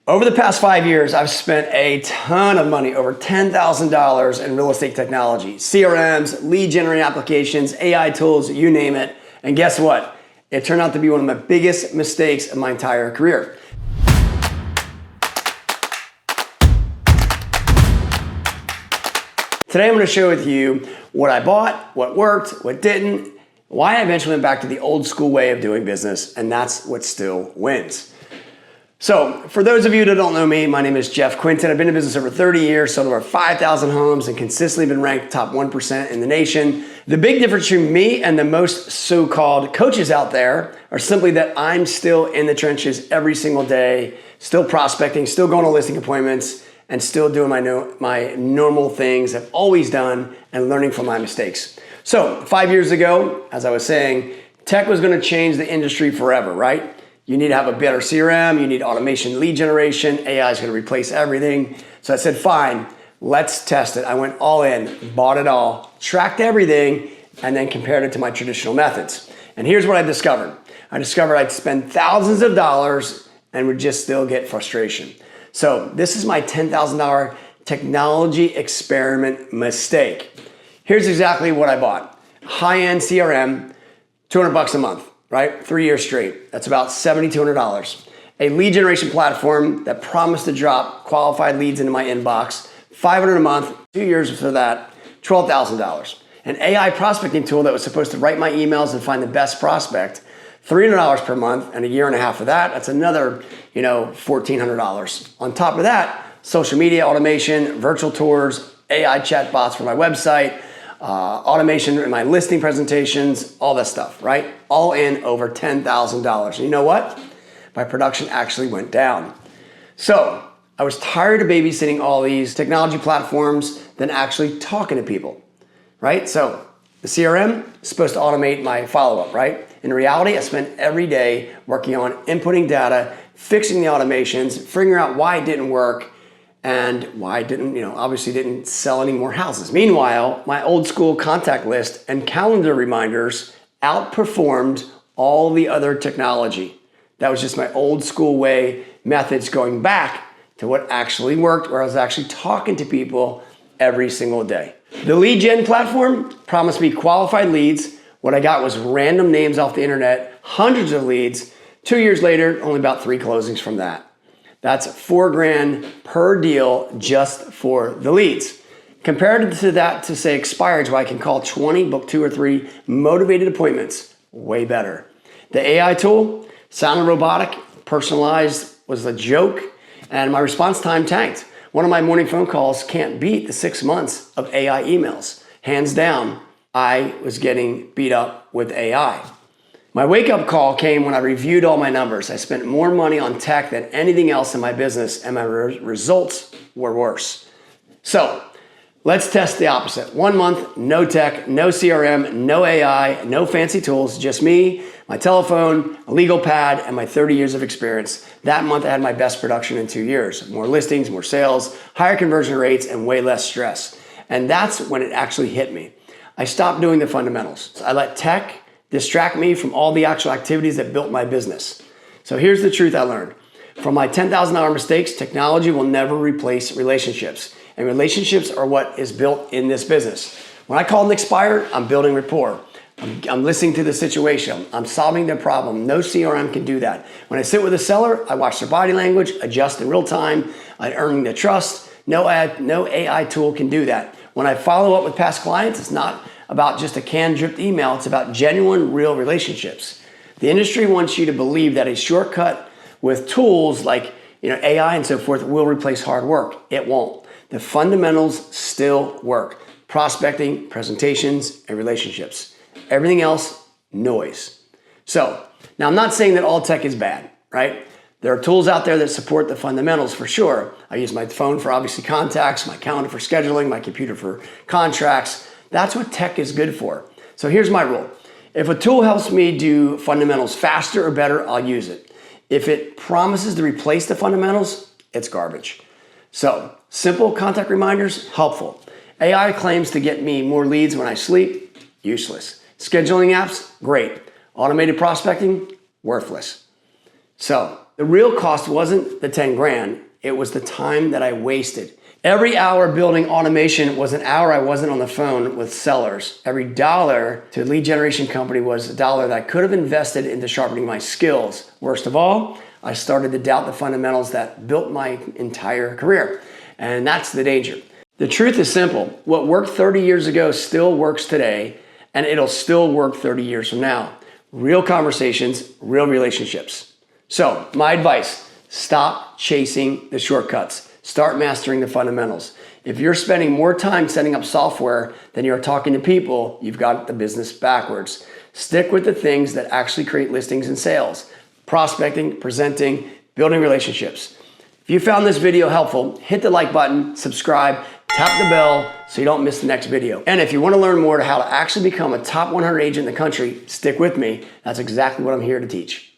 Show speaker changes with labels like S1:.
S1: Over the past 5 years, I've spent a ton of money, over $10,000 in real estate technology, CRMs, lead generating applications, AI tools, you name it. And guess what? It turned out to be one of my biggest mistakes of my entire career. Today, I'm going to share with you what I bought, what worked, what didn't, why I eventually went back to the old school way of doing business, and that's what still wins. So, for those of you that don't know me, my name is Jeff Quintin. I've been in business over 30 years, sold over 5,000 homes, and consistently been ranked top 1% in the nation. The big difference between me and the most so-called coaches out there are simply that I'm still in the trenches every single day, still prospecting, still going to listing appointments, and still doing my normal things I've always done and learning from my mistakes. So, 5 years ago, as I was saying, tech was going to change the industry forever, right? You need to have a better CRM, you need automation lead generation, AI is going to replace everything. So I said, fine, let's test it. I went all in, bought it all, tracked everything, and then compared it to my traditional methods. And here's what I discovered. I discovered I'd spend thousands of dollars and would just still get frustration. So this is my $10,000 technology experiment mistake. Here's exactly what I bought. High-end CRM, $200 a month. Right? 3 years straight. That's about $7,200. A lead generation platform that promised to drop qualified leads into my inbox, $500 a month, 2 years for that, $12,000. An AI prospecting tool that was supposed to write my emails and find the best prospect, $300 per month, and a year and a half of that, that's another, $1,400. On top of that, social media automation, virtual tours, AI chatbots for my website, automation in my listing presentations, all that stuff, right? All in over $10,000. And you know what? My production actually went down. So I was tired of babysitting all these technology platforms than actually talking to people, right? So the CRM is supposed to automate my follow-up, right? In reality, I spent every day working on inputting data, fixing the automations, figuring out why it didn't work, and why I didn't, obviously didn't sell any more houses. Meanwhile, my old school contact list and calendar reminders outperformed all the other technology. That was just my old school way, methods going back to what actually worked, where I was actually talking to people every single day. The lead gen platform promised me qualified leads. What I got was random names off the internet, hundreds of leads. 2 years later, only about 3 closings from that. That's $4,000 per deal just for the leads. Compared to that to say expireds where I can call 20, book 2 or 3 motivated appointments, way better. The AI tool sounded robotic, personalized was a joke, and my response time tanked. One of my morning phone calls can't beat the 6 months of AI emails. Hands down, I was getting beat up with AI. My wake-up call came when I reviewed all my numbers. I spent more money on tech than anything else in my business, and my results were worse. So let's test the opposite. 1 month, no tech, no CRM, no AI, no fancy tools, just me, my telephone, a legal pad, and my 30 years of experience. That month, I had my best production in 2 years. More listings, more sales, higher conversion rates, and way less stress. And that's when it actually hit me. I stopped doing the fundamentals. I let tech distract me from all the actual activities that built my business. So here's the truth I learned. From my $10,000 mistakes, technology will never replace relationships. And relationships are what is built in this business. When I call an expired, I'm building rapport. I'm listening to the situation. I'm solving their problem. No CRM can do that. When I sit with a seller, I watch their body language, adjust in real time. I earn their trust. No AI tool can do that. When I follow up with past clients, it's not about just a canned-dripped email. It's about genuine, real relationships. The industry wants you to believe that a shortcut with tools like AI and so forth will replace hard work. It won't. The fundamentals still work. Prospecting, presentations, and relationships. Everything else, noise. So, now I'm not saying that all tech is bad, right? There are tools out there that support the fundamentals for sure. I use my phone for obviously contacts, my calendar for scheduling, my computer for contracts. That's what tech is good for. So here's my rule. If a tool helps me do fundamentals faster or better, I'll use it. If it promises to replace the fundamentals, it's garbage. So simple contact reminders, helpful. AI claims to get me more leads when I sleep, useless. Scheduling apps, great. Automated prospecting, worthless. So The real cost wasn't the 10 grand, it was the time that I wasted. Every hour building automation was an hour I wasn't on the phone with sellers. Every dollar to a lead generation company was a dollar that I could have invested into sharpening my skills. Worst of all, I started to doubt the fundamentals that built my entire career. And that's the danger. The truth is simple. What worked 30 years ago still works today, and it'll still work 30 years from now. Real conversations, real relationships. So my advice, stop chasing the shortcuts. Start mastering the fundamentals. If you're spending more time setting up software than you're talking to people, you've got the business backwards. Stick with the things that actually create listings and sales. Prospecting, presenting, building relationships. If you found this video helpful, hit the like button, subscribe, tap the bell so you don't miss the next video. And if you want to learn more to how to actually become a top 100 agent in the country, stick with me. That's exactly what I'm here to teach.